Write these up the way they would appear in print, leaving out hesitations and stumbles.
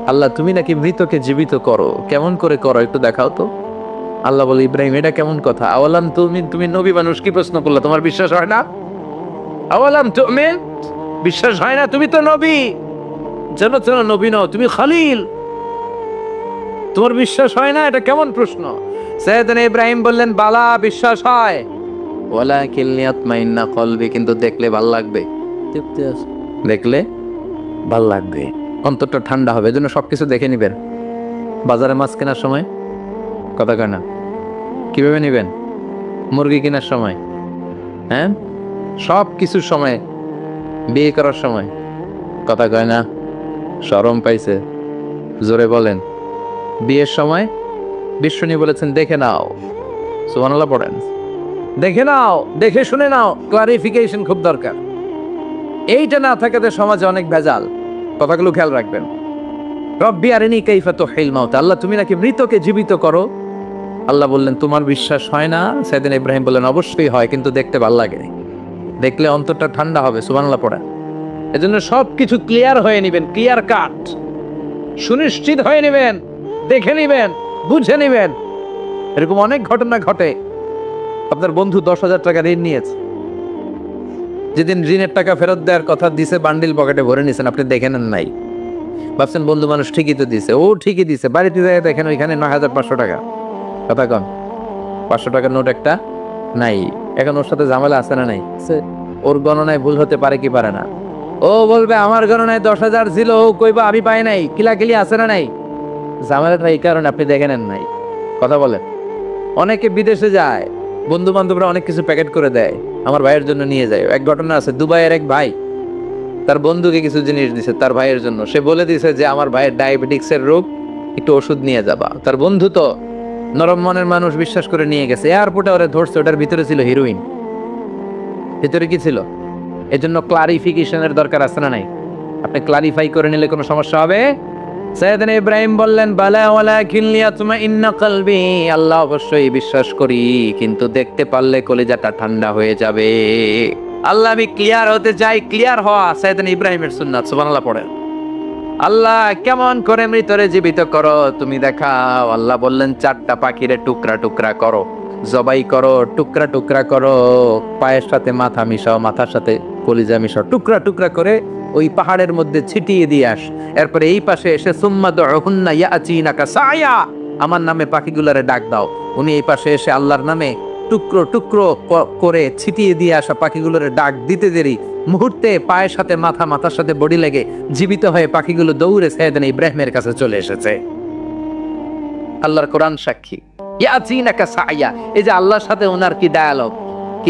আল্লাহ তুমি নাকি মৃতকে জীবিত করো, কেমন করে করো একটু দেখাও তো। আল্লাহ বলে, ইব্রাহিম এটা কেমন কথা? আওয়ালাম তুমি তুমি নবী মানুষ, কি প্রশ্ন করলা? তোমার বিশ্বাস হয় না? আওয়ালাম তুমি বিশ্বাস হয় না? তুমি তো নবী, যেন তেন নবী নও, তুমি খলিল, তোমার বিশ্বাস হয় না? এটা কেমন প্রশ্ন? সাইয়েদনা ইব্রাহিম বললেন, বালা বিশ্বাস হয়, ওয়ালাকিন লিয়াতমাইন্না কলবি, কিন্তু দেখলে ভাল লাগবে, তৃপ্তি আছে, দেখলে ভাল লাগবে, অন্তরটা ঠান্ডা হবে। এজন্য সবকিছু দেখে নিবেন। বাজারে মাছ কেনার সময় কথা কয় না, কিভাবে নিবেন? মুরগি কেনার সময়, হ্যাঁ, সব কিছুর সময়, বিয়ে করার সময় কথা কয় না, শরম পাইছে, জোরে বলেন। বিয়ের সময় বিশ্বনী বলেছেন দেখে নাও, সুবহানাল্লাহ পড়েন, দেখে নাও, দেখে শুনে নাও, ক্লারিফিকেশন খুব দরকার। এইটা না থাকাতে সমাজে অনেক ভেজাল, কথাগুলো খেয়াল রাখবেন। রব্বি আরিনি কাইফা তুহিল মাউত, আল্লাহ তুমি নাকি মৃতকে জীবিত করো। আল্লাহ বললেন তোমার বিশ্বাস হয় না? সাইয়েদনা ইব্রাহিম বললেন অবশ্যই হয়, কিন্তু দেখতে ভালো লাগে, দেখলে অন্তরটা ঠান্ডা হবে, সুবহানাল্লাহ পড়েন। এজন্য সবকিছু ক্লিয়ার হয়ে নেবেন, ক্লিয়ার কাট, সুনিশ্চিত হয়ে নেবেন, দেখে নেবেন, বুঝে নেবেন। এরকম অনেক ঘটনা ঘটে। আপনার বন্ধু 10,000 টাকা ঋণ নিয়েছে, যেদিন ঋণের টাকা ফেরত দেওয়ার কথা দিছে, বান্ডিল পকেটে ভরে নিয়েছেন, আপনি দেখে নেন নাই, ভাবছেন বন্ধু মানুষ ঠিকই তো দিছে, ও ঠিকই দিছে, বাড়িতে যায় দেখেন ওইখানে 9,500 টাকা। কথা কম, 500 টাকার নোট একটা নাই। এখন ওর সাথে ঝামেলা আছে না নাই? ওর গণনায় ভুল হতে পারে কি পারে না? ও বলবে আমার গণনায় 10,000 ছিল, ও কইবা আমি পাই নাই, কিলাকিলি আছে না নাই? ঝামেলাটা এই কারণে আপনি দেখে নেন নাই। কথা বলেন। অনেকে বিদেশে যায়, বন্ধু বান্ধবরা অনেক কিছু প্যাকেট করে দেয়, আমার ভাইয়ের জন্য নিয়ে যায়। এক ঘটনা আছে, দুবাইয়ের এক ভাই তার বন্ধুকে কিছু জিনিস দিছে তার ভাইয়ের জন্য। সে বলে দিছে যে আমার ভাইয়ের ডায়াবেটিক্সের রোগ, একটু ওষুধ নিয়ে যাবা। তার বন্ধু তো নরম মনের মানুষ, বিশ্বাস করে নিয়ে গেছে। এয়ারপোর্টে ওরে ধরছে, ওটার ভিতরে ছিল হিরোইন। ভিতরে কি ছিল? এজন্য ক্লারিফিকেশনের দরকার আছে না নাই? আপনি ক্লারিফাই করে নিলে কোনো সমস্যা হবে? সাইয়েদনা ইব্রাহিম বললেন বালা ওয়ালাকিন লিয়াতমাইন্না কলবি, আল্লাহ অবশ্যই বিশ্বাস করি, কিন্তু দেখতে পারলে কলিজাটা ঠান্ডা হয়ে যাবে। আল্লাহ আমি ক্লিয়ার হতে চাই, ক্লিয়ার হওয়া সাইয়েদনা ইব্রাহিমের সুন্নাত, সুবহানাল্লাহ পড়েন। আল্লাহ কেমন করে মৃতরে জীবিত করো তুমি দেখাও। আল্লাহ বললেন 4টা পাখিরে টুকরা টুকরা করো, জবাই করো, টুকরা টুকরা করো, পায়ের সাথে মাথা মিশাও, মাথার সাথে কলিজা মিশাও, টুকরা টুকরা করে ওই পাহাড়ের মধ্যে ছিটিয়ে দিয়ে আস। এরপরে এই পাশে এসে সুম্মা দুহুন্না ইয়াতিনাকা সায়া, আমার নামে পাখিগুলারে ডাক দাও। উনি এই পাশে এসে আল্লাহর নামে টুকরো টুকরো করে ছিটিয়ে দিয়ে আসা পাখিগুলোরে ডাক দিতে দেরি মুহূর্তে পায়ের সাথে মাথা, মাথার সাথে বডি লেগে জীবিত হয়ে পাখিগুলো দৌড়ে সাইয়েদনা ইব্রাহিমের কাছে চলে এসেছে। আল্লাহর কোরআন সাক্ষী। ইয়াতিনাকা সায়া, এই যে আল্লাহর সাথে ওনার কি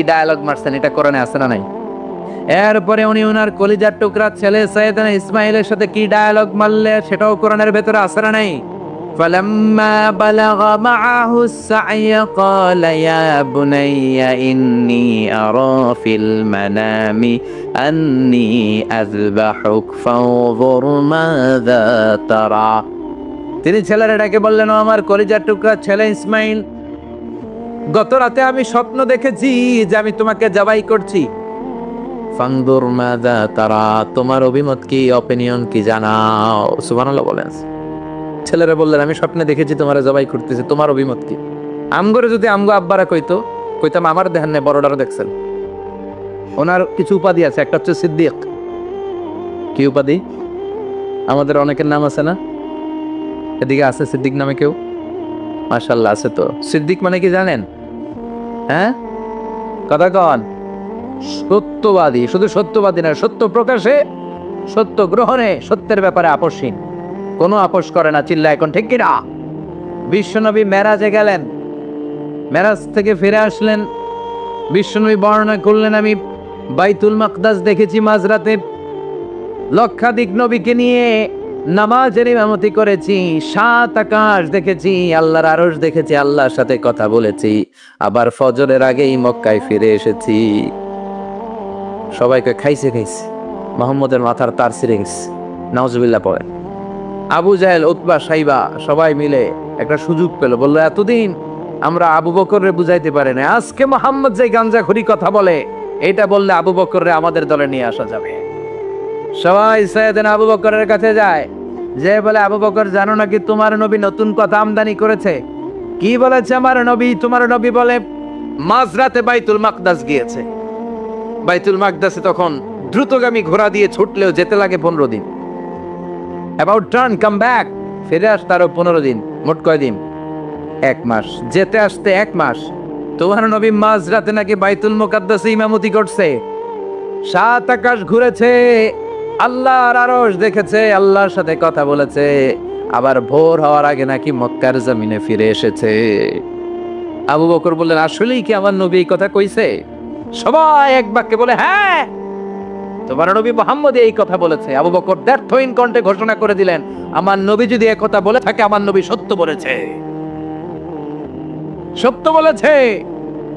ডায়ালগ মারছেন, এটা কোরআনে আছে না নাই? এরপরে উনি ওনার কলিজার টুকরা ছেলে সাইয়েদনা ইসমাইলের সাথে কি ডায়ালগ মারলে, সেটাও কোরআনের ভেতরে আছে না নাই? فلما بلغ معه السعي قال يا بني إني أرى في المنام أني أذبحك فانظر ماذا ترى। তিনি ছেলের ডাকে বললেন, ও আমার কলিজার টুকরা ছেলে ইসমাইল, গত রাতে আমি স্বপ্ন দেখেছি যে আমি তোমাকে জবাই করছি। ফানদুর মাযা তারা, তোমার অভিমত কি, অপিনিয়ন কি জানাও। সুবহানাল্লাহ বলেন। ছেলেরা বললেন আমি স্বপ্নে দেখেছি তোমার জবাই করতেছে, তোমার অভিমত কি? আমগরে যদি আমগো আব্বারা কইতাম আমার দেখেন না, বড়টারও দেখছেন। ওনার কিছু উপাধি আছে, একটা হচ্ছে সিদ্দিক। কি উপাধি? আমাদের অনেকের নাম আছে না? এদিকে আছে সিদ্দিক নামে কেউ? মাশাআল্লাহ আছে। তো সিদ্দিক মানে কি জানেন? হ্যাঁ, কথা কন। সত্যবাদী, শুধু সত্যবাদী না, সত্য প্রকাশে, সত্য গ্রহণে, সত্যের ব্যাপারে আপোষহীন, কোনো আপোষ করে না। চিল্লা এখন ঠিক কিনা? বিশ্বনবী মেরাজে গেলেন, মেরাজ থেকে ফিরে আসলেন, বিশ্বনবী বর্ণনা করলেন আমি বাইতুল মাকদাস দেখেছি মাঝরাতে, লক্ষাধিক নবীকে নিয়ে নামাজের ইমামতি করেছি, 7 আকাশ দেখেছি, আল্লাহর আরশ দেখেছি, আল্লাহর সাথে কথা বলেছি, আবার ফজরের আগেই মক্কায় ফিরে এসেছি। সবাইকে খাইছে মুহাম্মদের মাথার তার ছিঁড়ে গেছে, নাউজুবিল্লাহ পড়ে। আবু জাহেল, উতবা, সাইবা সবাই মিলে একটা সুযোগ পেল, বললো এতদিন আমরা আবু বকররে বুঝাইতে পারি না, আজকে মুহাম্মদ যে গাঞ্জাখুরি কথা বলে, এটা বললে আবু বকররে আমাদের দলে নিয়ে আসা যাবে। সবাই সাইয়েদনা আবু বকরের কাছে যায়, যে বলে, আবু বকর জানো নাকি তোমার নবী নতুন কথা আমদানি করেছে? কি বলেছে আমার নবী? তোমার নবী বলে মাঝরাতে বাইতুল মাকদাস গিয়েছে। বাইতুল মাকদাসে তখন দ্রুতগামী ঘোড়া দিয়ে ছুটলেও যেতে লাগে 15 দিন। অ্যাবাউট টার্ন কাম ব্যাক, ফিরে আসতে আরো 15 দিন, মোট কয় দিন? 1 মাস। যেতে আসতে 1 মাস। তোমার নবী মাঝরাতে নাকি বাইতুল মুকাদ্দাসে ইমামতি করছে, 7 আকাশ ঘুরেছে, আল্লাহর আরশ দেখেছে, আল্লাহর সাথে কথা বলেছে, আবার ভোর হওয়ার আগে নাকি মক্কার জমিনে ফিরে এসেছে। আবু বকর বললেন, আসলেই কি আমার নবী এই কথা কইছে? সবাই এক বাক্যে বলে, হ্যাঁ, তোমার নবী মুহাম্মদ এই কথা বলেছে। আবু বকর দ্ব্যর্থহীন কণ্ঠে ঘোষণা করে দিলেন, আমার নবী যদি এই কথা বলে থাকে, আমার নবী সত্য বলেছে, সত্য বলেছে।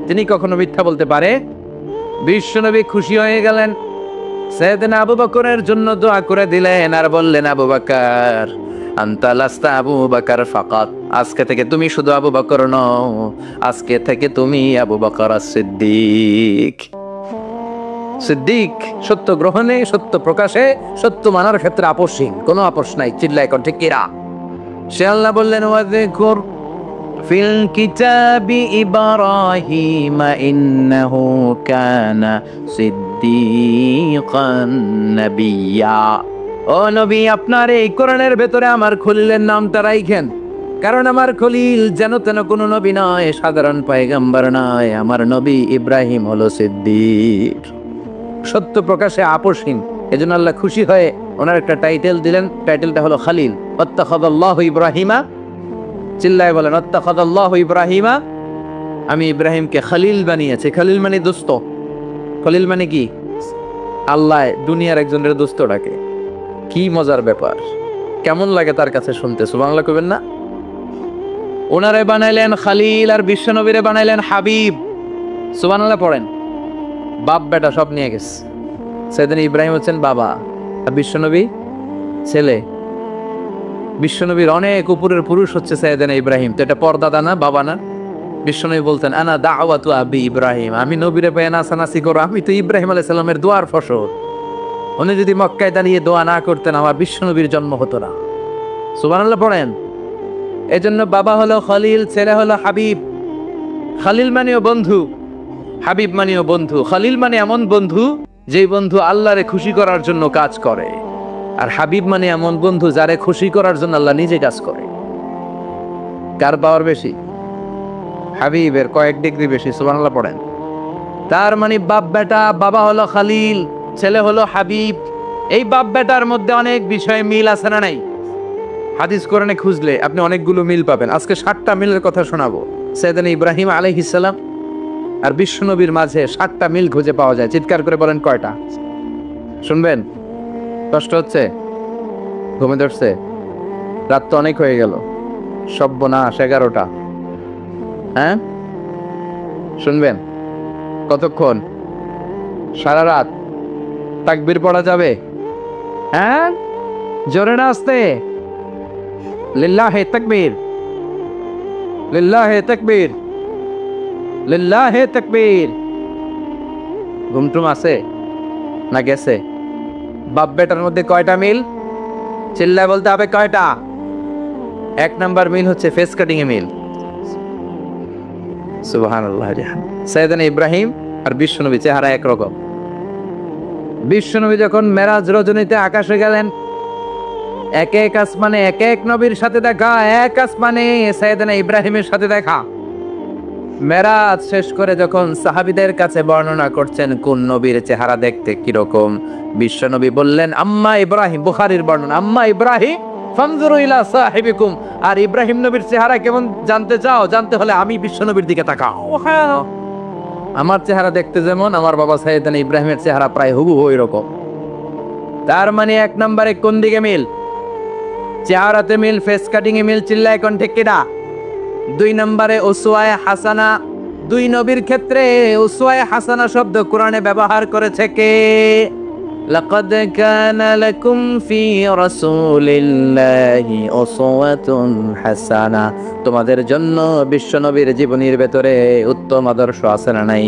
তিনি কখনো মিথ্যা বলতে পারে? বিশ্বনবী খুশি হয়ে গেলেন, সাইয়েদনা আবু বকরের জন্য দোয়া করে দিলেন আর বললেন, আবু বকর আনতা লাস্তা আবু বকর ফাকাত, আজকে থেকে তুমি শুধু আবু বকর নও, আজকে থেকে তুমি আবু বকর সিদ্দিক। সিদ্দিক, সত্য গ্রহণে, সত্য প্রকাশে, সত্য মানার ক্ষেত্রে আপোষহীন, কোনো আপোষ নাই। চিল্লায় কণ্ঠে কিরা। সে আল্লাহ বললেন, ওয়াযকুর ফিল কিতাবি ইব্রাহিম ইন্নাহু কানা সিদ্দিকান নাবিয়্যা। ও নবী, আপনার এই কোরআনের ভেতরে আমার খলিলের নামটা রাখেন, কারণ আমার খলিল যেন তেন কোনো নবী নয়, সাধারণ পয়গম্বর নয়, আমার নবী ইব্রাহিম হলো সিদ্দিক, সত্য প্রকাশে আপোষহীন। এজন্য আল্লাহ খুশি হয়ে ওনার একটা টাইটেল দিলেন, টাইটেলটা হলো খলিল। ওয়াত্তাখাযাল্লাহু ইব্রাহিমা, চিল্লায় বলেন, ওয়াত্তাখাযাল্লাহু ইব্রাহিমা, আমি ইব্রাহিমকে খলিল বানিয়েছি। খলিল মানে দোস্ত। খলিল মানে কি? আল্লাহ দুনিয়ার একজনের দোস্ত ডাকে। কি মজার ব্যাপার, কেমন লাগে তার কাছে শুনতে, সুবহানাল্লাহ কইবেন না? ওনারে বানাইলেন খলিল আর বিশ্বনবীরে বানাইলেন হাবিব। সুবহানাল্লাহ পড়েন। বাপ বেটা সব নিয়ে গেছে। সাইয়েদনা ইব্রাহিম হচ্ছেন বাবা আর বিশ্বনবী ছেলে। বিশ্বনবীর অনেক উপরের পুরুষ হচ্ছে সাইয়েদনা ইব্রাহিম। তো এটা পরদাদা না, বাবা না? বিশ্বনবী বলতেন, আনা দাওয়াতু আবি ইব্রাহিম, আমি নবীরে পেয়ে নাচানাচি করো, আমি তো ইব্রাহিম আলাইহিস সালামের দোয়ার ফসল। উনি যদি মক্কায় দাঁড়িয়ে দোয়া না করতেন, আমার বিশ্বনবীর জন্ম হতো না। সুবহানাল্লাহ পড়েন। এজন্য বাবা হলো খলিল, ছেলে হলো হাবিব। খলিল মানেও বন্ধু, হাবিব মানেও বন্ধু। খলিল মানে এমন বন্ধু যেই বন্ধু আল্লাহরে খুশি করার জন্য কাজ করে, আর হাবিব মানে এমন বন্ধু যারে খুশি করার জন্য আল্লাহ নিজে কাজ করে। কার পাওয়ার বেশি? হাবিবের কয়েক ডিগ্রি বেশি। সুবহানাল্লাহ পড়েন। তার মানে বাপ বেটা, বাবা হলো খলিল, ছেলে হলো হাবিব। এই বাপ বেটার মধ্যে অনেক বিষয়ে মিল আছে না নাই? হাদিস কোরআনে খুঁজলে আপনি অনেকগুলো মিল পাবেন। আজকে 7টা মিলের কথা শোনাবো। সাইয়েদনা ইব্রাহিম আলাইহিস সালাম আর বিশ্বনবীর মাঝে 7টা মিল খুঁজে পাওয়া যায়। চিৎকার করে বলেন, কয়টা? শুনবেন? কষ্ট হচ্ছে? ঘুমে ধরছে? রাত তো অনেক হয়ে গেল, সর্বনাশ 11টা। হ্যাঁ, শুনবেন? কতক্ষণ? সারা রাত? তাকবীর পড়া যাবে? হ্যাঁ, জোরে না আসতে? লিল্লাহে তাকবীর, লিল্লাহে তাকবীর, লিল্লাহে তাকবীর। ঘুমটুম আছে না গেছে? বাপ বেটার মধ্যে কয়টা মিল? চিল্লায় বলতে হবে, কয়টা? 1 নাম্বার মিল হচ্ছে ফেস কাটিং এ মিল। সুবহানাল্লাহ। সাইয়েদনা ইব্রাহিম আর বিশ্বনবী চেহারা একরকম। বিশ্বনবী যখন মেরাজ রজনীতে আকাশে গেলেন, এক এক আসমানে এক এক নবীর সাথে দেখা, এক আসমানে সাইয়েদনা ইব্রাহিমের সাথে দেখা। মেরাজ শেষ করে যখন সাহাবীদের কাছে বর্ণনা করছেন কোন নবীর চেহারা দেখতে কিরকম, বিশ্বনবী বললেন, আম্মা ইব্রাহিম, বুখারীর বর্ণনা, আম্মা ইব্রাহিম ফানজুরু ইলা সাহিবিকুম, আর ইব্রাহিম নবীর চেহারা কেমন জানতে চাও? জানতে হলে আমি বিশ্বনবীর দিকে তাকাও। আমার চেহারা দেখতে যেমন, আমার বাবা সাইয়েদনা ইব্রাহিমের চেহারা প্রায় হুবহু এরকম। তার মানে 1 নম্বরে কোন দিকে মিল? চেহারাতে মিল, ফেস কাটিং এ মিল। চিল্লায় কণ্ঠে কিরা। 2 নম্বরে উসওয়ায়ে হাসানা। 2 নবীর ক্ষেত্রে উসওয়ায়ে হাসানা শব্দ কোরআনে ব্যবহার করেছে কে? লাকাদ কানা লাকুম ফি রাসূলিল্লাহি উসওয়াতুন হাসানা, তোমাদের জন্য বিশ্বনবীর জীবনীর ভেতরে উত্তম আদর্শ আছে না নাই?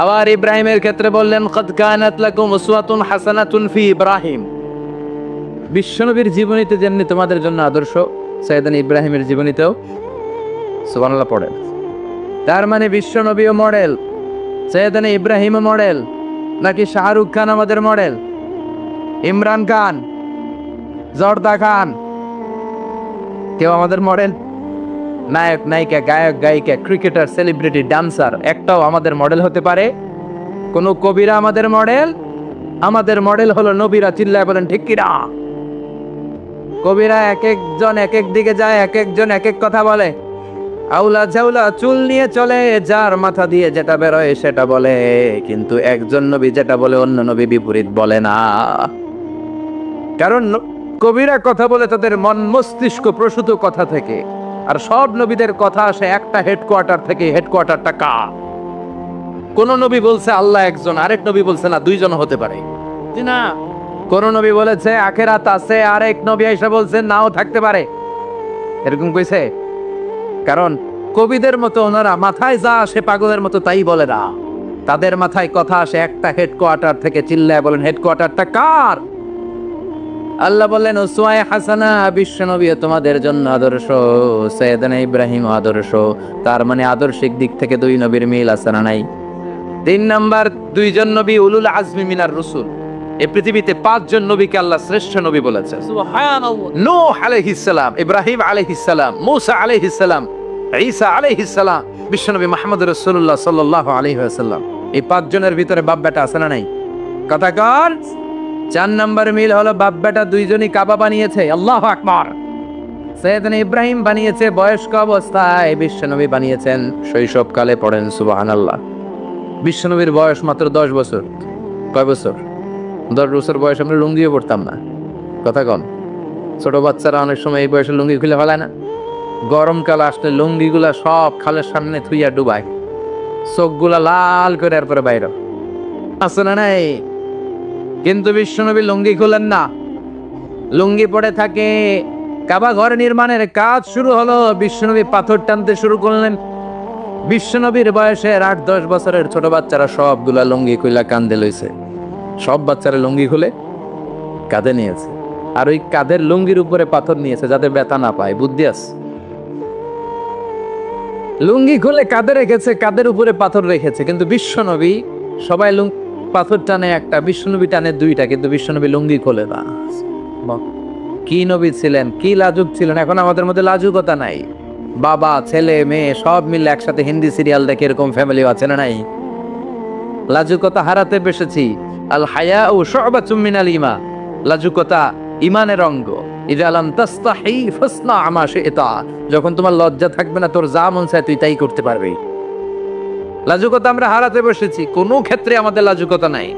আবার ইব্রাহিমের ক্ষেত্রে বললেন, কাদ কানাত লাকুম উসওয়াতুন হাসানাতুন ফি ইব্রাহিম। বিশ্বনবীর জীবনীতে যেমনি তোমাদের জন্য আদর্শ, সৈয়দান ইব্রাহিমের জীবনীতেও সুবহানাল্লাহ পড়েন। তার মানে বিশ্বনবীও মডেল, সৈয়দান ইব্রাহিমও মডেল, নাকি শাহরুখ খান আমাদের মডেল, ইমরান খান, জর্দা খান, কেউ আমাদের মডেল? নায়ক নায়িকা, গায়ক গায়িকা, ক্রিকেটার, সেলিব্রিটি, ডান্সার একটাও আমাদের মডেল হতে পারে? কোন কবিরা আমাদের মডেল? আমাদের মডেল হলো নবীরা। চিল্লায় বলেন ঠিক কিনা? কবিরা এক একজন এক এক দিকে যায়, এক একজন এক এক কথা বলে। আউলা ঝাউলা চুল নিয়ে চলে, যার মাথা দিয়ে যেটা বেরোয় সেটা বলে, কিন্তু একজন নবী যেটা বলে অন্য নবী বিপরীত বলে না। কারণ কবিরা কথা বলে তাদের মন মস্তিষ্ক প্রসূত কথা থেকে, আর সব নবীদের কথা আসে একটা হেডকোয়ার্টার থেকে। হেডকোয়ার্টারটা কার? কোন নবী বলছে আল্লাহ একজন, আরেক নবী বলছে না দুইজন হতে পারে, না। কোন নবী বলেছে আখিরাত আছে, আরেক নবী এসে বলছে নাও থাকতে পারে। এরকম কইছে? কারণ কবিদের মতো ওনারা মাথায় যা আসে পাগলের মতো তাই বলে না। তাদের মাথায় কথা আসে একটা হেডকোয়ার্টার থেকে। চিল্লায় বলেন হেডকোয়ার্টারটা কার? আল্লাহ বললেন উসওয়ায়ে হাসানা, বিশ্বনবী তোমাদের জন্য আদর্শ, সৈয়দানা ইব্রাহিম আদর্শ। তার মানে আদর্শিক দিক থেকে দুই নবীর মিল আছে না নাই? 3 নাম্বার, দুইজন নবী উলুল আজমি মিনার রাসূল। এই পৃথিবীতে 5 জন নবীকে আল্লাহ শ্রেষ্ঠ নবী বলেছেন। সুবহানাল্লাহ। নূহ আলাইহিস সালাম, ইব্রাহিম আলাইহিস সালাম, মূসা আলাইহিস সালাম, ঈসা আলাইহিস সালাম, বিশ্বনবী মুহাম্মদ রাসূলুল্লাহ সাল্লাল্লাহু আলাইহি ওয়াসাল্লাম। এই 5 জনের ভিতরে বাপ বেটা আছে না নাই? কথা কর। 4 নাম্বার মিল হলো বাপ বেটা দুইজনই কাবা বানিয়েছে। আল্লাহু আকবার। সৈয়দনা ইব্রাহিম বানিয়েছে বয়স্ক অবস্থায়, বিশ্বনবী বানিয়েছেন শৈশবকালে। পড়েন সুবহানাল্লাহ। বিশ্বনবীর বয়স মাত্র 10 বছর। কয় বছর? 10 বছর বয়স আমরা লুঙ্গিও পড়তাম না। কথা কন। ছোট বাচ্চারা অনেক সময় এই বয়সে লুঙ্গি খুলে ফেলায় না? গরমকাল আসলে লুঙ্গিগুলা সব খালের সামনে থুইয়া ডুবায়, চোখগুলা লাল করে এরপরে বাইরে আছে না নাই? কিন্তু বিশ্বনবী লুঙ্গি খুলেন না, লুঙ্গি পড়ে থাকে। কাবা ঘর নির্মাণের কাজ শুরু হলো, বিশ্বনবী পাথর টানতে শুরু করলেন। বিশ্বনবীর বয়সের 8-10 বছরের ছোট বাচ্চারা সবগুলা লুঙ্গি খুলে কাঁধে লইছে। সব বাচ্চারা লুঙ্গি খুলে কাঁধে নিয়েছে, আর ওই কাঁধের লুঙ্গির উপরে পাথর নিয়েছে যাতে ব্যথা না পায়। বুদ্ধি আছে? লুঙ্গি খুলে কাঁধে রেখেছে, কাঁধের উপরে পাথর রেখেছে। কিন্তু বিশ্বনবী, সবাই পাথর টানে একটা, বিশ্বনবী টানে 2টা, কিন্তু বিশ্বনবী লুঙ্গি খোলে না। কি নবী ছিলেন, কি লাজুক ছিলেন! এখন আমাদের মধ্যে লাজুকতা নাই। বাবা ছেলে মেয়ে সব মিলে একসাথে হিন্দি সিরিয়াল দেখে, এরকম ফ্যামিলি আছে না নাই? লাজুকতা হারাতে বসেছি। আল হায়াউ শু'বাতুম মিনাল ঈমান। লাজুকতা ঈমানের অঙ্গ। ইযা লাম তাস্তাহি ফাসনা মা শি'তা। যখন তোমার লজ্জা থাকবে না, তোর যা মন চায় তুই তাই করতে পারবি। লাজুকতা আমরা হারাতে বসেছি, কোনো ক্ষেত্রে আমাদের লাজুকতা নাই।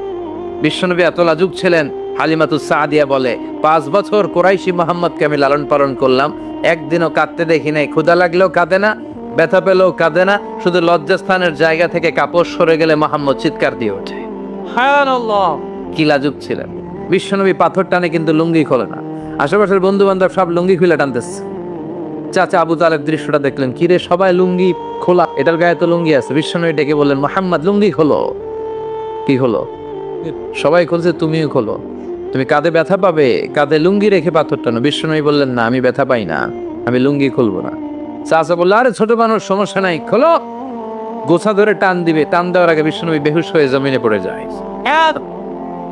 বিশ্বনবী এত লাজুক ছিলেন, হালিমাতুস সাদিয়া বলে 5 বছর কুরাইশি মুহাম্মদকে আমি লালন পালন করলাম, একদিনও কাঁদতে দেখি নাই। ক্ষুধা লাগলেও কাঁদে না, ব্যথা পেলেও কাঁদে না, শুধু লজ্জাস্থানের জায়গা থেকে কাপড় সরে গেলে মুহাম্মদ চিৎকার দিয়ে ওঠে। সুবহানাল্লাহ। কি লাজুক ছিলেন! বিশ্বনবী পাথর টানে কিন্তু লুঙ্গি খোলে না। আশেপাশের বন্ধু বান্ধব সব লুঙ্গি খুলে টানতেছে। চাচা আবু তালেব দৃশ্যটা দেখলেন, কিরে সবাই লুঙ্গি খোলা, এটার গায়ে তো লুঙ্গি আছে। বিশ্বনবী ডেকে বললেন, মুহাম্মদ লুঙ্গি খোলো। কি হলো? সবাই খুলছে, তুমিও খোলো। তুমি কাঁধে ব্যথা পাবে, কাঁধে লুঙ্গি রেখে পাথর টানো। বিশ্বনবী বললেন, না আমি ব্যথা পাই না, আমি লুঙ্গি খুলবো না। চাচা বললো, আরে ছোট মানুষ, সমস্যা নাই, খোলো। গোছা ধরে টান দিবে, টান দেওয়ার আগে বিশ্বনবী বেহুশ হয়ে জমিনে পড়ে যায়।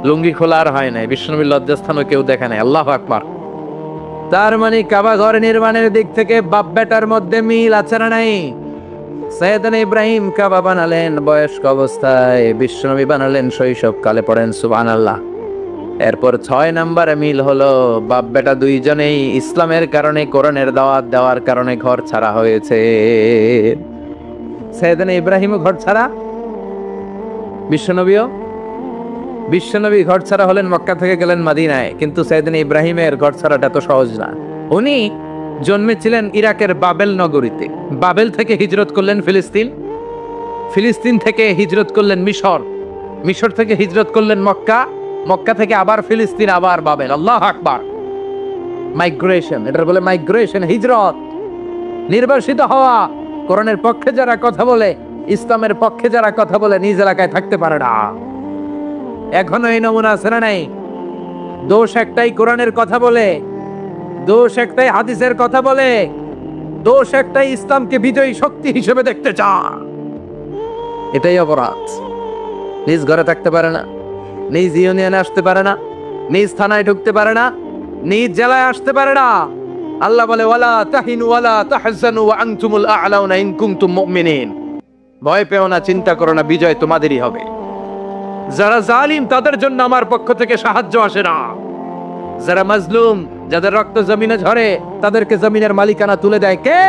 লুঙ্গি খোলা আর হয় নাই। বিশ্বনবীর লজ্জাস্থানও কেউ দেখে নাই। আল্লাহু আকবার। তার মানে কাবা ঘর নির্মাণের দিক থেকে বাপ বেটার মধ্যে মিল আছে না নাই? সৈয়দনা ইব্রাহিম কাবা বানালেন বয়স্ক অবস্থায়, বিশ্বনবী বানালেন শৈশবকালে। পড়েন সুবহানাল্লাহ। এরপর 6 নাম্বার মিল হলো বাপ বেটা দুইজনেই ইসলামের কারণে, কোরআনের দাওয়াত দেওয়ার কারণে ঘর ছাড়া হয়েছে। সৈয়দনা ইব্রাহিমও ঘর ছাড়া, বিশ্বনবী ঘর ছাড়া হলেন, মক্কা থেকে গেলেন মদিনায়। কিন্তু সৈয়দনা ইব্রাহিমের ঘর ছাড়াটা তো সহজ না। উনি জন্মেছিলেন ইরাকের বাবেল নগরীতে। বাবেল থেকে হিজরত করলেন ফিলিস্তিন, ফিলিস্তিন থেকে হিজরত করলেন মিশর, মিশর থেকে হিজরত করলেন মক্কা, মক্কা থেকে আবার ফিলিস্তিন, আবার বাবেল। আল্লাহু আকবার। মাইগ্রেশন, এটার বলে মাইগ্রেশন, হিজরত, নির্বাসিত হওয়া। কোরআনের পক্ষে যারা কথা বলে, ইসলামের পক্ষে যারা কথা বলে, নিজ এলাকায় থাকতে পারে না। এখনো এই নমুনা আছে না নাই? দোষ একটাই কোরআনের কথা বলে, দোষ একটাই হাদিসের কথা বলে, দোষ একটাই ইসলামকে বিজয়ী শক্তি হিসেবে দেখতে চায়। এটাই অপরাধ। নিজ ঘরে থাকতে পারে না, নিজ ইউনিয়নে আসতে পারে না, নিজ থানায় ঢুকতে পারে না, নিজ জেলায় আসতে পারে না। আল্লাহ বলে ওয়ালা তাহিনু ওয়ালা তাহজানু ওয়া আনতুমুল আ'লাউনা ইন কুনতুম মুমিনিন। ভয় পেও না, চিন্তা করো না, বিজয় তোমাদেরই হবে। যারা জালিম তাদের জন্য আমার পক্ষ থেকে সাহায্য আসে না। যারা মাজলুম, যাদের রক্ত জমিনে ঝরে, তাদেরকে জমিনের মালিকানা তুলে দেয় কে?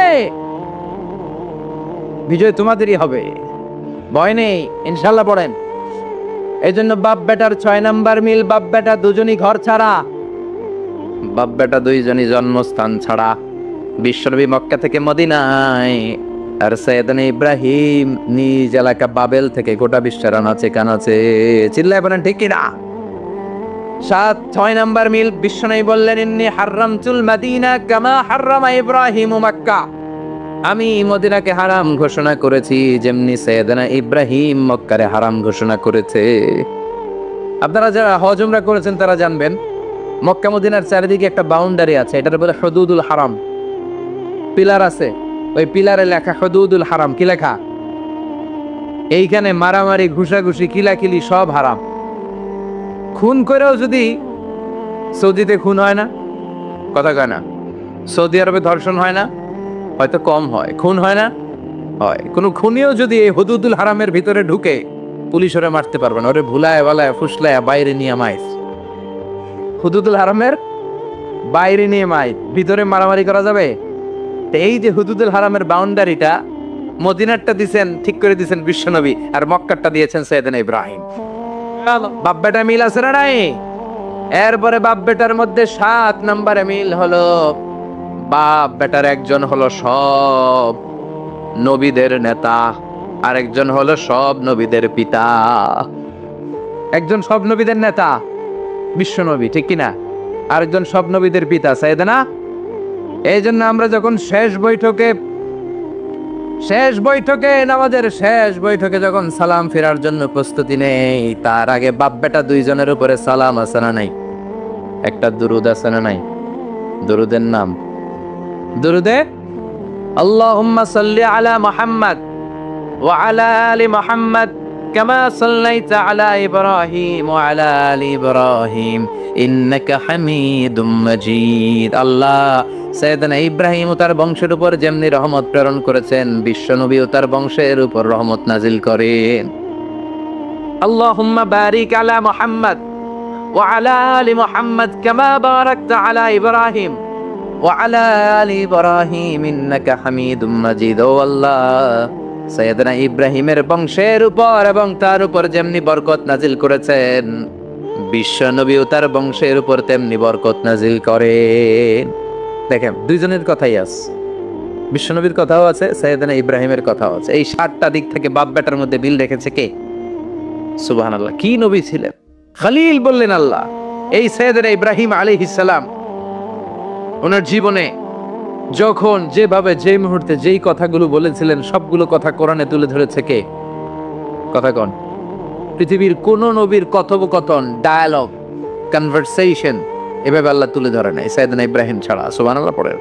বিজয় তোমাদেরই হবে, ভয় নেই, ইনশাআল্লাহ পড়েন। এই জন্য বাপ বেটার 6 নাম্বার মিল, বাপ বেটা দুজনই ঘর ছাড়া, বাপ বেটা দুইজনই জন্মস্থান ছাড়া। বিশ্বনবী মক্কা থেকে মদিনায়, আর সৈয়দনা ইব্রাহিম নিজ এলাকা বাবেল থেকে গোটা বিশ্বের আনাচে কানাচে। চিল্লায় বলেন ঠিক কিনা? 6 নাম্বার মিল, বিশ্বনবী বললেন ইন্নী হারামতুল মাদিনা কামা হারামা ইব্রাহিম মক্কা। আমি মদিনাকে হারাম ঘোষণা করেছি যেমনি সৈয়দনা ইব্রাহিম মক্কারে হারাম ঘোষণা করেছে। আপনারা যারা হজ উমরা করেছেন তারা জানবেন, মক্কা মদিনার চারিদিকে একটা বাউন্ডারি আছে, এটার বলে হুদুদুল হারাম। পিলার আছে, ওই পিলারে লেখা হুদুদুল হারাম। কি লেখা? এইখানে মারামারি, ঘুষাঘুষি, কিলাকিলি সব হারাম। খুন করেও যদি, সৌদিতে খুন হয় না, কথা কয় না? সৌদি আরবে ধর্ষণ হয় না, হয়তো কম হয়, খুন হয় না, হয়। কোনো খুনিও যদি এই হুদুদুল হারামের ভিতরে ঢুকে, পুলিশ ওরে মারতে পারবে না, ওরে ভুলায় বালায় ফুসলায় বাইরে নিয়ে মাইস। হুদুদুল হারামের বাইরে নিয়ে মাইস, ভিতরে মারামারি করা যাবে? এই যে হুদুদুল হারামের বাউন্ডারিটা, মদিনারটা দিছেন, ঠিক করে দিছেন বিশ্বনবী, আর মক্কারটা দিয়েছেন সৈয়দনা ইব্রাহিম। বাপ বেটা মিল আছে না নাই? এরপরে বাপ বেটার মধ্যে 7 নম্বরে মিল হলো, বাপ বেটার একজন হলো সব নবীদের নেতা, আরেকজন হলো সব নবীদের পিতা। একজন সব নবীদের নেতা বিশ্বনবী, ঠিক কিনা? আরেকজন সব নবীদের পিতা সাইয়েদনা। এই জন্য আমরা যখন শেষ বৈঠকে নামাজের শেষ বৈঠকে যখন সালাম ফেরার জন্য প্রস্তুতি নেই, তার আগে বাপ বেটা দুইজনের উপরে সালাম আছে না নাই? একটা দুরুদ আছে না নাই? দুরুদের নাম দুরুদে আল্লাহুম্মা সাল্লি আলা মুহাম্মাদ ওয়া আলা আলি মুহাম্মাদ কামা সাল্লাইতা আলা ইব্রাহিম ওয়া আলা আলি ইব্রাহিম ইন্নাকা হামিদুম মাজিদ। আল্লাহ সৈয়দনা ইব্রাহিম ও তার বংশের উপর যেমনি রহমত প্রেরণ করেছেন, বিশ্বনবী ও তার বংশের উপর রহমত নাজিল করেন। আল্লাহুম্মা বারিক আলা মুহাম্মাদ ওয়া আলা আলি মুহাম্মাদ কামা বারাকতা আলা ইব্রাহিম ওয়া আলা আলি ইব্রাহিম ইন্নাকা হামিদুম মাজিদ। ও আল্লাহ, সৈয়দনা ইব্রাহিমের বংশের উপর এবং তার উপর যেমনি বরকত নাজিল করেছেন, বিশ্বনবী ও তার বংশের উপর তেমনি বরকত নাজিল করেন। দেখেন, দুইজনের কথাই আছে, বিশ্বনবীর কথাও আছে, সৈয়দনা ইব্রাহিমের কথাও আছে। এই 7টা দিক থেকে বাপ বেটার মধ্যে বিল রেখেছে কে? সুবহানাল্লাহ। কি নবী ছিলেন! খলিল বললেন আল্লাহ। এই সৈয়দনা ইব্রাহিম আলাইহিস সালাম ওনার জীবনে যখন যেভাবে, যে মুহূর্তে যেই কথাগুলো বলেছিলেন, সবগুলো কথা কোরআনে তুলে ধরেছে কে? কথা কন। পৃথিবীর কোন নবীর কথোপকথন, ডায়ালগ, কনভারসেশন এভাবে আল্লাহ তুলে ধরে নাই সৈয়দনা ইব্রাহিম ছাড়া। সুবহানাল্লাহ পড়েন।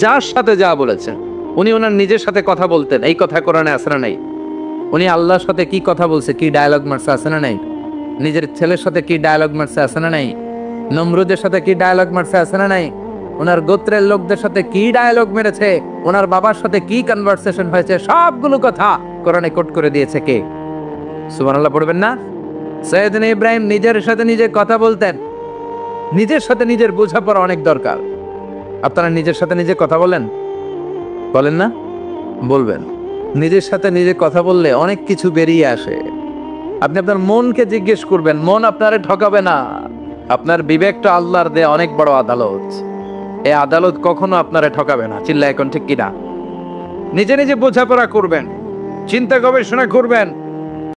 যার সাথে যা বলেছেন, উনি ওনার নিজের সাথে কথা বলতেন, এই কথা কোরআনে আছে না নাই? উনি আল্লাহর সাথে কি কথা বলছে, কি ডায়ালগ মারছে, আছে না নাই? নিজের ছেলের সাথে কি ডায়ালগ মারছে, আছে না নাই? নমরুদের সাথে কি ডায়ালগ মারছে, আছে না নাই? ওনার গোত্রের লোকদের সাথে কি ডায়ালগ মেরেছে, ওনার বাবার সাথে কি কনভারসেশন হয়েছে, সবগুলো কথা কোরআনে কোট করে দিয়েছে কে? সুবহানাল্লাহ পড়বেন না? সৈয়দনা ইব্রাহিম নিজের সাথে নিজে কথা বলতেন। নিজের সাথে নিজের বোঝাপড়া অনেক দরকার। আপনারা নিজের সাথে নিজে কথা বলেন? বলেন না? বলবেন। নিজের সাথে নিজে কথা বললে অনেক কিছু বেরিয়ে আসে। আপনি আপনার মনকে জিজ্ঞেস করবেন, মন আপনারে ঠকাবে না। আপনার বিবেকটা আল্লাহর দেয়া অনেক বড় আদালত, এই আদালত কখনো আপনারে ঠকাবে না। চিল্লা এখন ঠিক কিনা? নিজে নিজে বোঝাপড়া করবেন, চিন্তা গবেষণা করবেন,